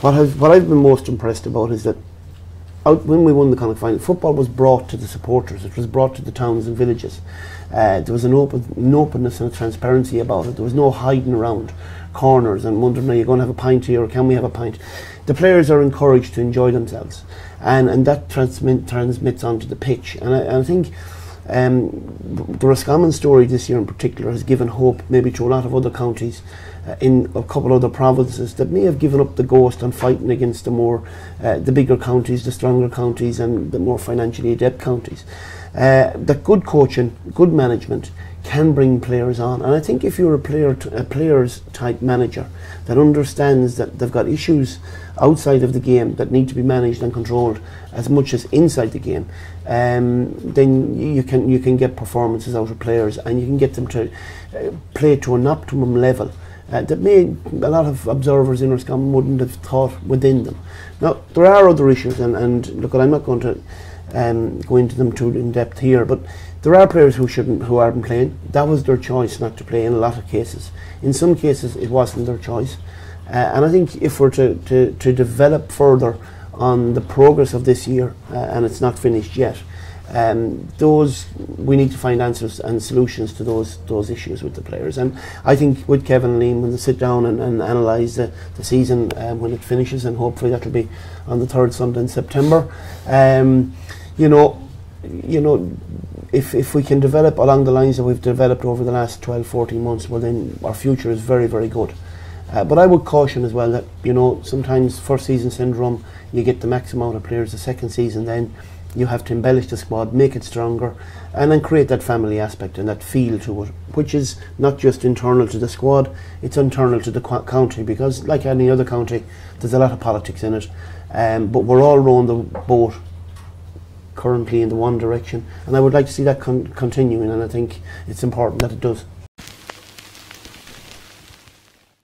what I've been most impressed about is that when we won the Connacht final, football was brought to the supporters. It was brought to the towns and villages. There was an openness and a transparency about it. There was no hiding around corners and wondering, are you going to have a pint here or can we have a pint? The players are encouraged to enjoy themselves, and that transmits onto the pitch. And I think the Roscommon story this year in particular has given hope maybe to a lot of other counties in a couple other provinces that may have given up the ghost on fighting against the bigger counties, the stronger counties and the more financially adept counties. That good coaching, good management can bring players on, and I think if you're a players type manager that understands that they've got issues outside of the game that need to be managed and controlled as much as inside the game, then you can get performances out of players, and you can get them to play to an optimum level that a lot of observers in Roscommon wouldn't have thought within them. Now there are other issues, and look, I'm not going to go into them too in depth here, but there are players who aren't playing. That was their choice not to play in a lot of cases. In some cases it wasn't their choice, and I think if we're to develop further on the progress of this year, and it's not finished yet, we need to find answers and solutions to those issues with the players. And I think with Kevin and Liam, when they sit down and analyse the season when it finishes, and hopefully that'll be on the 3rd Sunday in September, if we can develop along the lines that we've developed over the last 12-14 months, well then our future is very, very good. But I would caution as well that sometimes first season syndrome, you get the max amount of players. The second season then you have to embellish the squad, make it stronger, and then create that family aspect and that feel to it, which is not just internal to the squad, it's internal to the county, because like any other county there's a lot of politics in it, but we're all rowing the boat currently in the one direction, and I would like to see that continuing, and I think it's important that it does.